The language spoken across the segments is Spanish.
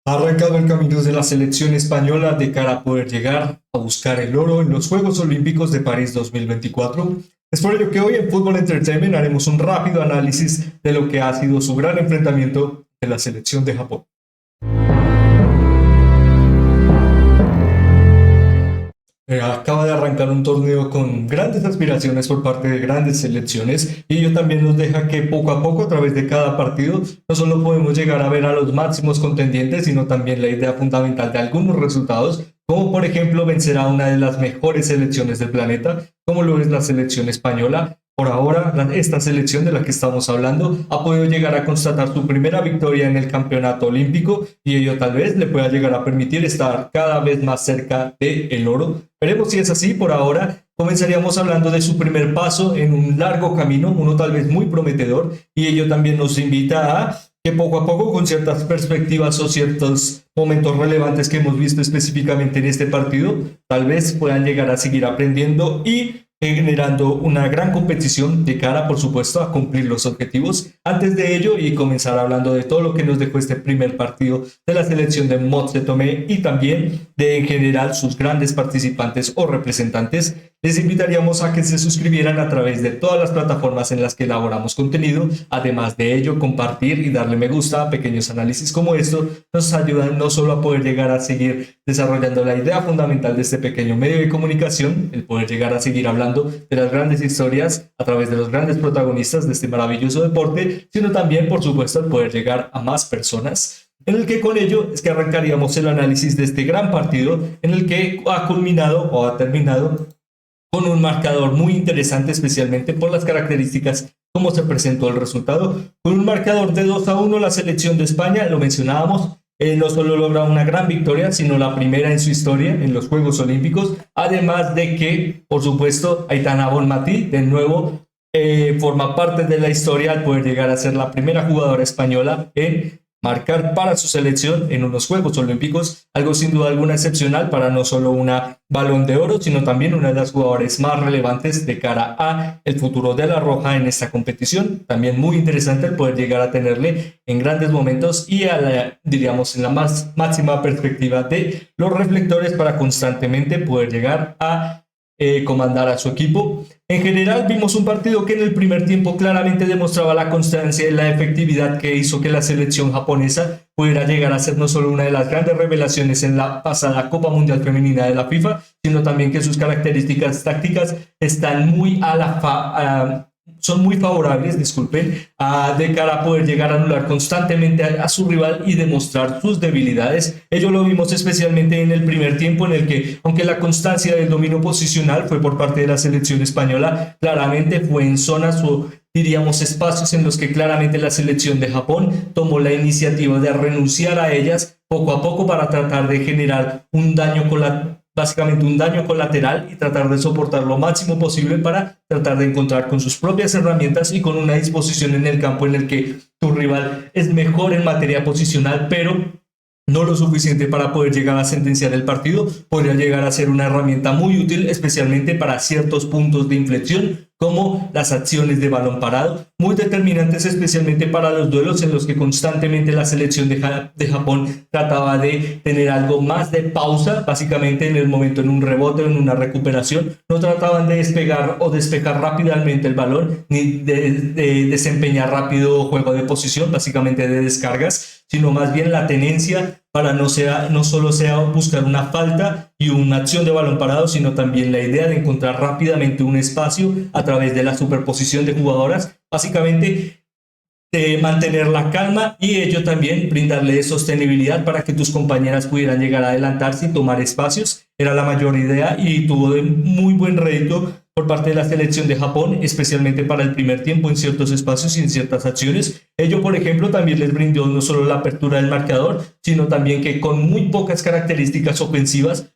Ha arrancado el camino de la selección española de cara a poder llegar a buscar el oro en los Juegos Olímpicos de París 2024. Es por ello que hoy en Fútbol Entertainment haremos un rápido análisis de lo que ha sido su gran enfrentamiento de la selección de Japón. Acaba de arrancar un torneo con grandes aspiraciones por parte de grandes selecciones y ello también nos deja que poco a poco a través de cada partido no solo podemos llegar a ver a los máximos contendientes, sino también la idea fundamental de algunos resultados, como por ejemplo vencer a una de las mejores selecciones del planeta, como lo es la selección española. Por ahora, esta selección de la que estamos hablando ha podido llegar a constatar su primera victoria en el campeonato olímpico y ello tal vez le pueda llegar a permitir estar cada vez más cerca del oro. Veremos si es así. Por ahora comenzaríamos hablando de su primer paso en un largo camino, uno tal vez muy prometedor, y ello también nos invita a que poco a poco, con ciertas perspectivas o ciertos momentos relevantes que hemos visto específicamente en este partido, tal vez puedan llegar a seguir aprendiendo y generando una gran competición de cara, por supuesto, a cumplir los objetivos. Antes de ello y comenzar hablando de todo lo que nos dejó este primer partido de la selección de Motse Tomé y también de en general sus grandes participantes o representantes, les invitaríamos a que se suscribieran a través de todas las plataformas en las que elaboramos contenido. Además de ello, compartir y darle me gusta a pequeños análisis como esto nos ayudan no solo a poder llegar a seguir desarrollando la idea fundamental de este pequeño medio de comunicación, el poder llegar a seguir hablando de las grandes historias a través de los grandes protagonistas de este maravilloso deporte, sino también, por supuesto, el poder llegar a más personas. En el que con ello es que arrancaríamos el análisis de este gran partido en el que ha culminado o ha terminado con un marcador muy interesante, especialmente por las características como se presentó el resultado. Con un marcador de 2-1, la selección de España, lo mencionábamos, no solo logra una gran victoria, sino la primera en su historia en los Juegos Olímpicos, además de que, por supuesto, Aitana Bonmatí, de nuevo, forma parte de la historia al poder llegar a ser la primera jugadora española en marcar para su selección en unos Juegos Olímpicos, algo sin duda alguna excepcional para no solo una Balón de Oro, sino también una de las jugadoras más relevantes de cara a el futuro de la Roja en esta competición. También muy interesante el poder llegar a tenerle en grandes momentos y diríamos en la más máxima perspectiva de los reflectores para constantemente poder llegar a comandar a su equipo. En general vimos un partido que en el primer tiempo claramente demostraba la constancia y la efectividad que hizo que la selección japonesa pudiera llegar a ser no solo una de las grandes revelaciones en la pasada Copa Mundial Femenina de la FIFA, sino también que sus características tácticas están muy son muy favorables, disculpen, de cara a poder llegar a anular constantemente a su rival y demostrar sus debilidades. Ello lo vimos especialmente en el primer tiempo, en el que, aunque la constancia del dominio posicional fue por parte de la selección española, claramente fue en zonas o diríamos espacios en los que claramente la selección de Japón tomó la iniciativa de renunciar a ellas poco a poco para tratar de generar un daño básicamente un daño colateral y tratar de soportar lo máximo posible para tratar de encontrar con sus propias herramientas y con una disposición en el campo en el que tu rival es mejor en materia posicional, pero no lo suficiente para poder llegar a sentenciar el partido. Podría llegar a ser una herramienta muy útil, especialmente para ciertos puntos de inflexión, como las acciones de balón parado, muy determinantes especialmente para los duelos en los que constantemente la selección de Japón trataba de tener algo más de pausa, básicamente en el momento en un rebote o en una recuperación, no trataban de despegar o despejar rápidamente el balón, ni de desempeñar rápido juego de posición, básicamente de descargas, sino más bien la tenencia para no solo sea buscar una falta y una acción de balón parado, sino también la idea de encontrar rápidamente un espacio a través de la superposición de jugadoras, básicamente de mantener la calma y ello también brindarle sostenibilidad para que tus compañeras pudieran llegar a adelantarse y tomar espacios. Era la mayor idea y tuvo de muy buen rédito por parte de la selección de Japón, especialmente para el primer tiempo en ciertos espacios y en ciertas acciones. Ello, por ejemplo, también les brindó no solo la apertura del marcador, sino también que con muy pocas características ofensivas,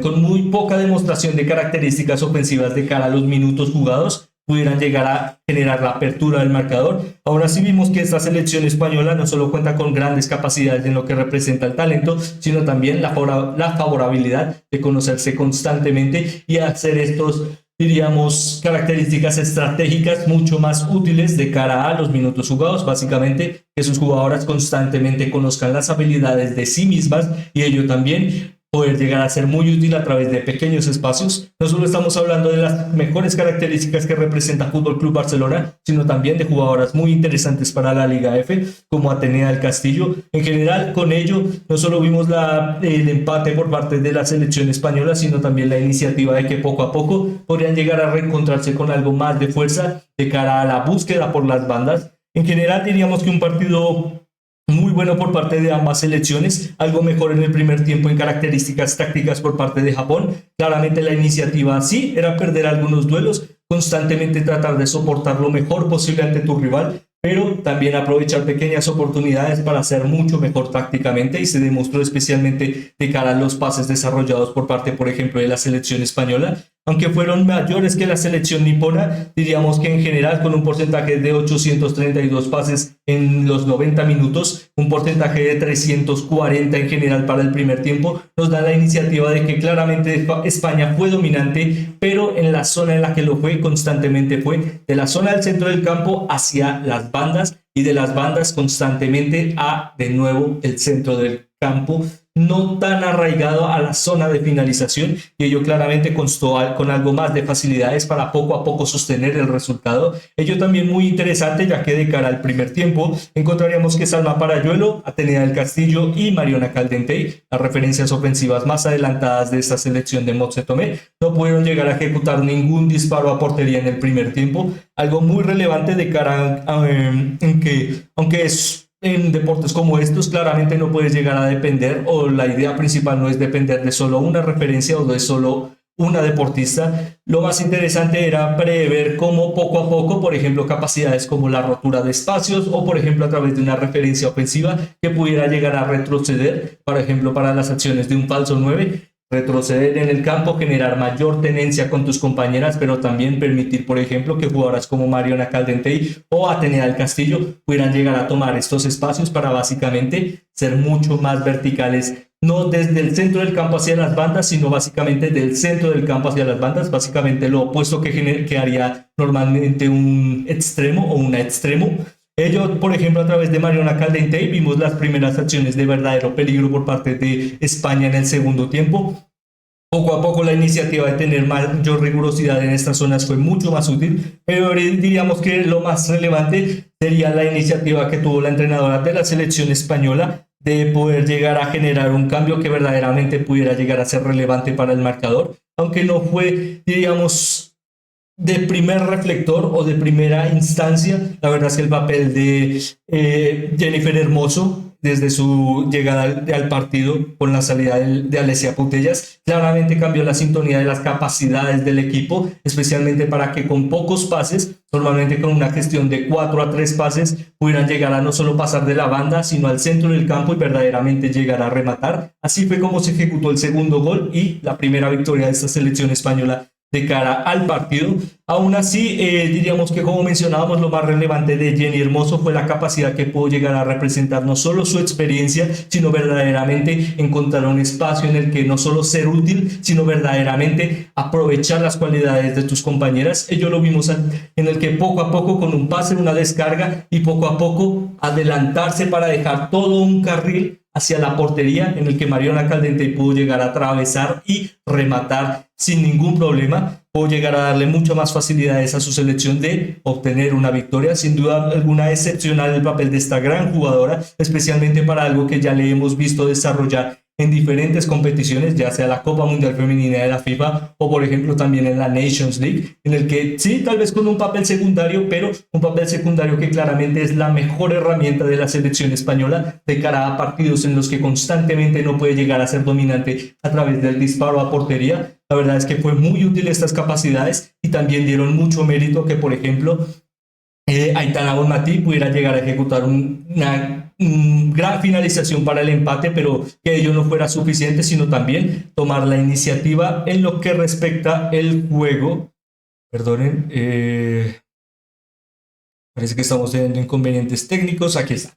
con muy poca demostración de características ofensivas de cara a los minutos jugados, pudieran llegar a generar la apertura del marcador. Ahora sí vimos que esta selección española no solo cuenta con grandes capacidades en lo que representa el talento, sino también la favorabilidad de conocerse constantemente y hacer estos diríamos, características estratégicas mucho más útiles de cara a los minutos jugados, básicamente que sus jugadoras constantemente conozcan las habilidades de sí mismas y ello también poder llegar a ser muy útil a través de pequeños espacios. No solo estamos hablando de las mejores características que representa Fútbol Club Barcelona, sino también de jugadoras muy interesantes para la Liga F, como Atenea del Castillo. En general, con ello, no solo vimos el empate por parte de la selección española, sino también la iniciativa de que poco a poco podrían llegar a reencontrarse con algo más de fuerza de cara a la búsqueda por las bandas. En general, diríamos que un partido muy bueno por parte de ambas selecciones, algo mejor en el primer tiempo en características tácticas por parte de Japón. Claramente la iniciativa sí era perder algunos duelos, constantemente tratar de soportar lo mejor posible ante tu rival, pero también aprovechar pequeñas oportunidades para ser mucho mejor tácticamente, y se demostró especialmente de cara a los pases desarrollados por parte, por ejemplo, de la selección española. Aunque fueron mayores que la selección nipona, diríamos que en general con un porcentaje de 832 pases en los 90 minutos, un porcentaje de 340 en general para el primer tiempo, nos da la iniciativa de que claramente España fue dominante, pero en la zona en la que lo fue constantemente fue de la zona del centro del campo hacia las bandas, y de las bandas constantemente a de nuevo el centro del campo, no tan arraigado a la zona de finalización, y ello claramente constó con algo más de facilidades para poco a poco sostener el resultado. Ello también muy interesante, ya que de cara al primer tiempo encontraríamos que Salma Parayuelo, Atenea del Castillo y Mariona Caldentey, las referencias ofensivas más adelantadas de esta selección de Motse Tomé, no pudieron llegar a ejecutar ningún disparo a portería en el primer tiempo, algo muy relevante de cara en que, aunque es en deportes como estos, claramente no puedes llegar a depender, o la idea principal no es depender de solo una referencia o de solo una deportista. Lo más interesante era prever cómo poco a poco, por ejemplo, capacidades como la rotura de espacios, o por ejemplo a través de una referencia ofensiva que pudiera llegar a retroceder, por ejemplo para las acciones de un falso 9, retroceder en el campo, generar mayor tenencia con tus compañeras, pero también permitir, por ejemplo, que jugadoras como Mariona Caldentey o Atenea del Castillo pudieran llegar a tomar estos espacios para básicamente ser mucho más verticales, no desde el centro del campo hacia las bandas, sino básicamente del centro del campo hacia las bandas, básicamente lo opuesto que haría normalmente un extremo o una extremo. Ello, por ejemplo, a través de Mariona Caldentey vimos las primeras acciones de verdadero peligro por parte de España en el segundo tiempo. Poco a poco la iniciativa de tener mayor rigurosidad en estas zonas fue mucho más útil, pero diríamos que lo más relevante sería la iniciativa que tuvo la entrenadora de la selección española de poder llegar a generar un cambio que verdaderamente pudiera llegar a ser relevante para el marcador, aunque no fue, diríamos, de primer reflector o de primera instancia. La verdad es que el papel de Jennifer Hermoso, desde su llegada al partido con la salida de Alessia Putellas, claramente cambió la sintonía de las capacidades del equipo, especialmente para que con pocos pases, normalmente con una gestión de 4 a 3 pases, pudieran llegar a no solo pasar de la banda, sino al centro del campo y verdaderamente llegar a rematar. Así fue como se ejecutó el segundo gol y la primera victoria de esta selección española de cara al partido. Aún así, diríamos que, como mencionábamos, lo más relevante de Jenny Hermoso fue la capacidad que pudo llegar a representar no solo su experiencia, sino verdaderamente encontrar un espacio en el que no solo ser útil, sino verdaderamente aprovechar las cualidades de tus compañeras. Ello lo vimos en el que poco a poco, con un pase, una descarga, y poco a poco adelantarse para dejar todo un carril hacia la portería, en el que Mariona Caldentey pudo llegar a atravesar y rematar sin ningún problema. Pudo llegar a darle mucho más facilidades a su selección de obtener una victoria. Sin duda alguna, excepcional el papel de esta gran jugadora, especialmente para algo que ya le hemos visto desarrollar en diferentes competiciones, ya sea la Copa Mundial Femenina de la FIFA o por ejemplo también en la Nations League, en el que sí, tal vez con un papel secundario, pero un papel secundario que claramente es la mejor herramienta de la selección española de cara a partidos en los que constantemente no puede llegar a ser dominante a través del disparo a portería. La verdad es que fue muy útil estas capacidades, y también dieron mucho mérito que, por ejemplo, Aitana Bonmatí pudiera llegar a ejecutar una gran finalización para el empate, pero que ello no fuera suficiente, sino también tomar la iniciativa en lo que respecta el juego. Perdonen, parece que estamos teniendo inconvenientes técnicos. Aquí está.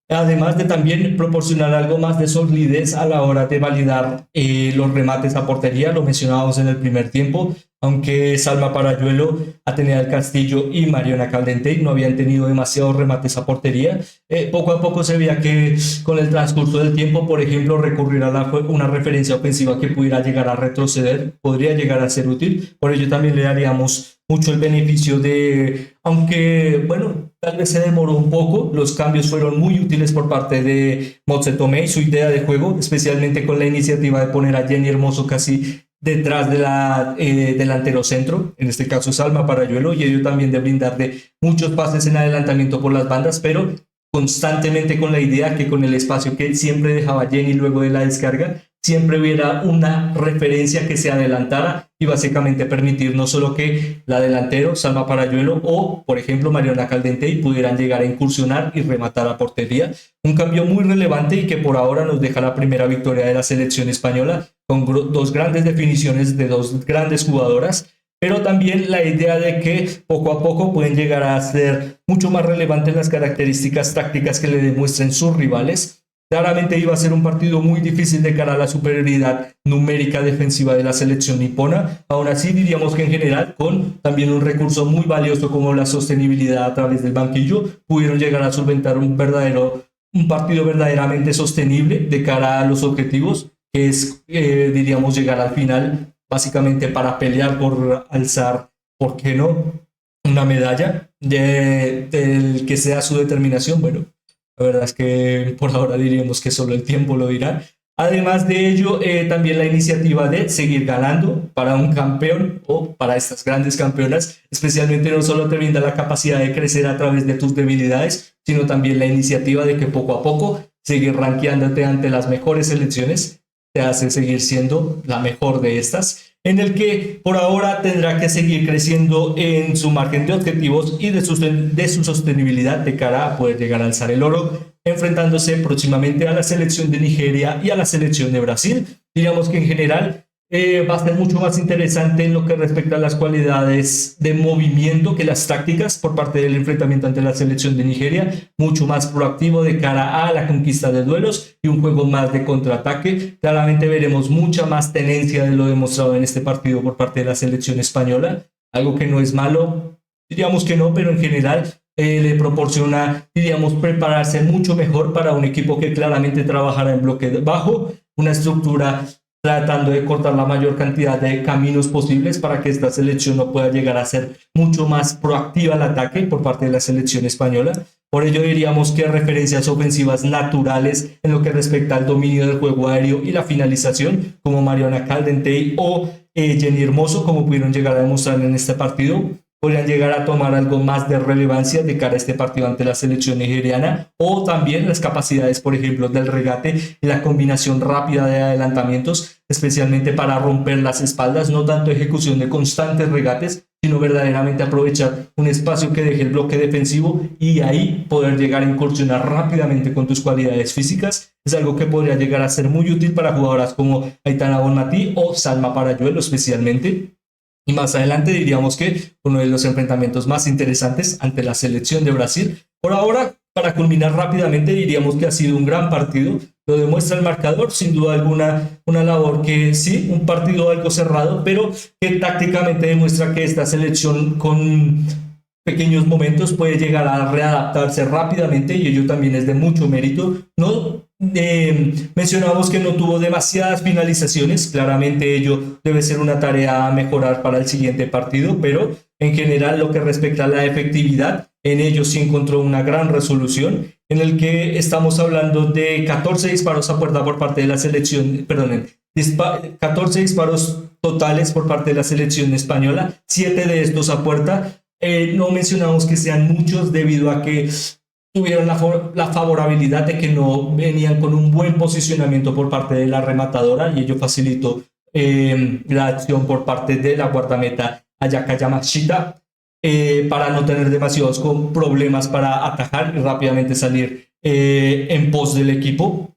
Además de también proporcionar algo más de solidez a la hora de validar los remates a portería, lo mencionábamos en el primer tiempo. Aunque Salma Parayuelo, Atenea del Castillo y Mariona Caldentey no habían tenido demasiados remates a portería, poco a poco se veía que con el transcurso del tiempo, por ejemplo, recurrir a una referencia ofensiva que pudiera llegar a retroceder podría llegar a ser útil. Por ello también le daríamos mucho el beneficio de, aunque bueno, tal vez se demoró un poco, los cambios fueron muy útiles por parte de Motse Tomé y su idea de juego, especialmente con la iniciativa de poner a Jenny Hermoso casi detrás de la delantero centro, en este caso Salma Parayuelo, y ello también de brindarle muchos pases en adelantamiento por las bandas, pero constantemente con la idea que con el espacio que siempre dejaba Jenny luego de la descarga, siempre hubiera una referencia que se adelantara y básicamente permitir no solo que la delantero, Salma Parayuelo o, por ejemplo, Mariona Caldentey pudieran llegar a incursionar y rematar a portería. Un cambio muy relevante y que por ahora nos deja la primera victoria de la selección española con dos grandes definiciones de dos grandes jugadoras, pero también la idea de que poco a poco pueden llegar a ser mucho más relevantes las características tácticas que le demuestren sus rivales. Claramente iba a ser un partido muy difícil de cara a la superioridad numérica defensiva de la selección nipona. Aún así, diríamos que en general, con también un recurso muy valioso como la sostenibilidad a través del banquillo, pudieron llegar a solventar un partido verdaderamente sostenible de cara a los objetivos, que es, diríamos, llegar al final, básicamente para pelear por alzar, ¿por qué no?, una medalla del que sea su determinación. Bueno, la verdad es que por ahora diríamos que solo el tiempo lo dirá. Además de ello, también la iniciativa de seguir ganando para un campeón o para estas grandes campeonas, especialmente no solo te brinda la capacidad de crecer a través de tus debilidades, sino también la iniciativa de que poco a poco seguir rankeándote ante las mejores selecciones te hace seguir siendo la mejor de estas, en el que por ahora tendrá que seguir creciendo en su margen de objetivos y de su sostenibilidad de cara a poder llegar a alzar el oro, enfrentándose próximamente a la selección de Nigeria y a la selección de Brasil. Diríamos que en general va a ser mucho más interesante en lo que respecta a las cualidades de movimiento que las tácticas por parte del enfrentamiento ante la selección de Nigeria, mucho más proactivo de cara a la conquista de duelos y un juego más de contraataque. Claramente veremos mucha más tenencia de lo demostrado en este partido por parte de la selección española, algo que no es malo, diríamos que no, pero en general le proporciona, diríamos, prepararse mucho mejor para un equipo que claramente trabajará en bloque bajo, una estructura tratando de cortar la mayor cantidad de caminos posibles para que esta selección no pueda llegar a ser mucho más proactiva al ataque por parte de la selección española. Por ello diríamos que referencias ofensivas naturales en lo que respecta al dominio del juego aéreo y la finalización, como Mariona Caldentey o Jenny Hermoso, como pudieron llegar a demostrar en este partido, podrían llegar a tomar algo más de relevancia de cara a este partido ante la selección nigeriana, o también las capacidades, por ejemplo, del regate y la combinación rápida de adelantamientos, especialmente para romper las espaldas, no tanto ejecución de constantes regates, sino verdaderamente aprovechar un espacio que deje el bloque defensivo y ahí poder llegar a incursionar rápidamente con tus cualidades físicas. Es algo que podría llegar a ser muy útil para jugadoras como Aitana Bonmatí o Salma Parayuelo especialmente. Y más adelante diríamos que uno de los enfrentamientos más interesantes ante la selección de Brasil. Por ahora, para culminar rápidamente, diríamos que ha sido un gran partido. Lo demuestra el marcador, sin duda alguna, una labor que sí, un partido algo cerrado, pero que tácticamente demuestra que esta selección con pequeños momentos puede llegar a readaptarse rápidamente y ello también es de mucho mérito. No mencionamos que no tuvo demasiadas finalizaciones, claramente ello debe ser una tarea a mejorar para el siguiente partido, pero en general lo que respecta a la efectividad, en ello sí encontró una gran resolución, en el que estamos hablando de 14 disparos a puerta por parte de la selección, perdón, 14 disparos totales por parte de la selección española, 7 de estos a puerta. No mencionamos que sean muchos debido a que tuvieron la favorabilidad de que no venían con un buen posicionamiento por parte de la rematadora y ello facilitó la acción por parte de la guardameta Ayaka Yamashita para no tener demasiados problemas para atajar y rápidamente salir en pos del equipo.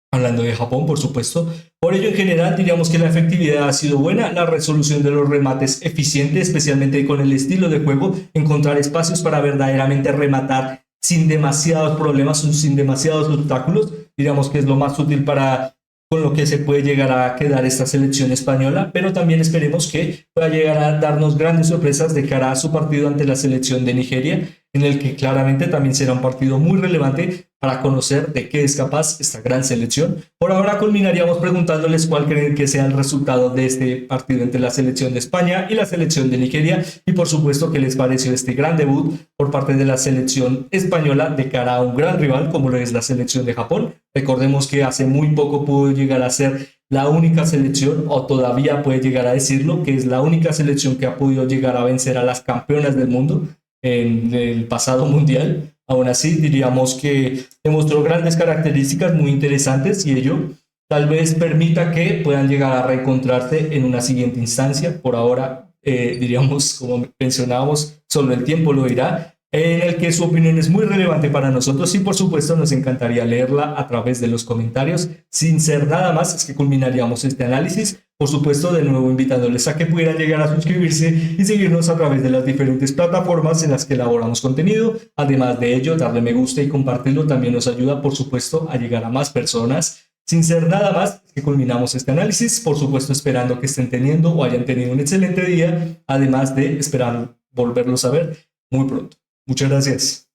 Hablando de Japón, por supuesto. Por ello, en general, diríamos que la efectividad ha sido buena, la resolución de los remates eficiente, especialmente con el estilo de juego, encontrar espacios para verdaderamente rematar sin demasiados problemas, sin demasiados obstáculos. Diríamos que es lo más útil para con lo que se puede llegar a quedar esta selección española, pero también esperemos que pueda llegar a darnos grandes sorpresas de cara a su partido ante la selección de Nigeria, en el que claramente también será un partido muy relevante para conocer de qué es capaz esta gran selección. Por ahora culminaríamos preguntándoles cuál creen que sea el resultado de este partido entre la selección de España y la selección de Nigeria, y por supuesto qué les pareció este gran debut por parte de la selección española de cara a un gran rival como lo es la selección de Japón. Recordemos que hace muy poco pudo llegar a ser la única selección, o todavía puede llegar a decirlo, que es la única selección que ha podido llegar a vencer a las campeonas del mundo en el pasado mundial. Aún así, diríamos que demostró grandes características muy interesantes y ello tal vez permita que puedan llegar a reencontrarse en una siguiente instancia. Por ahora, diríamos, como mencionábamos, solo el tiempo lo dirá, en el que su opinión es muy relevante para nosotros y por supuesto nos encantaría leerla a través de los comentarios. Sin ser nada más, es que culminaríamos este análisis. Por supuesto, de nuevo invitándoles a que pudieran llegar a suscribirse y seguirnos a través de las diferentes plataformas en las que elaboramos contenido. Además de ello, darle me gusta y compartirlo también nos ayuda, por supuesto, a llegar a más personas. Sin ser nada más, es que culminamos este análisis, por supuesto esperando que estén teniendo o hayan tenido un excelente día, además de esperar volverlos a ver muy pronto. Muchas gracias.